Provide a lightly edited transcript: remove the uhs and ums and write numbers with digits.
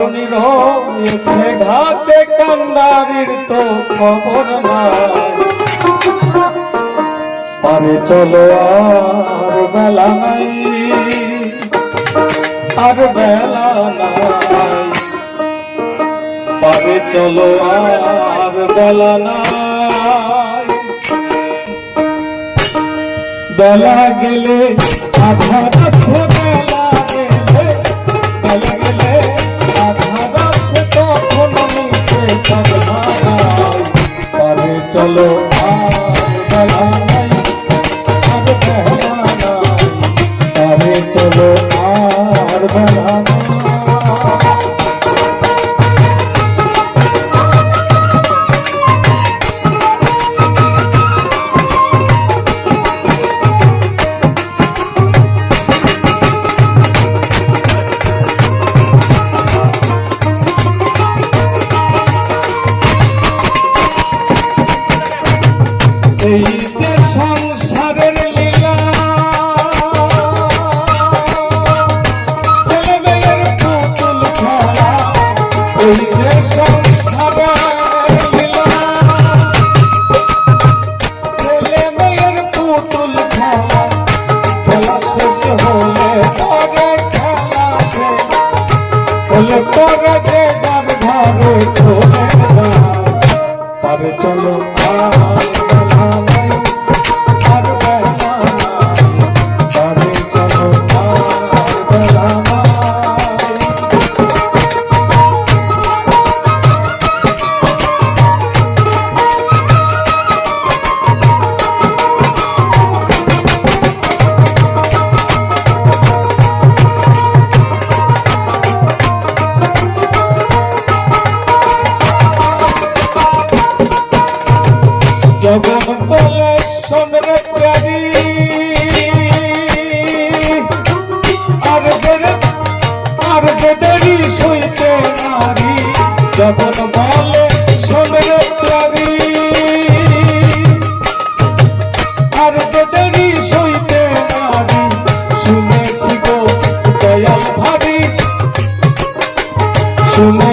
রয়েছে ঘাটে কান্দারির তো খবর নাই। আরে চলো আর বেলা নাই, আর বেলা নাই। আরে চলো আর বেলা নাই। বেলা গেলে আধা রাস্তা, বেলা গেলে, বেলা গেলে আধা রাস্তা তখন নিচে কাঁদবাই। আরে চলো আর বেলা নাই, আর বেলা নাই। আরে চলো আর বেলা নাই। এই যে সংসারের লীলা, ছেলে মেয়ের পুতুল খেলা। এই যে সংসারের লীলা, ছেলে মেয়ের পুতুল খেলা। খেলা শেষ হলে পরে খেলা শেষ হলে পরে যে যার ঘরে চলে যায়। আরে চলো জগৎ বলে সোনরে প্যারি, আর বেদেরি সইতে নারী। জগৎ বলে সোনরে প্যারি, আর বেদেরি সইতে নারী। শুনেছি গো দয়াল ভাবি, শুনে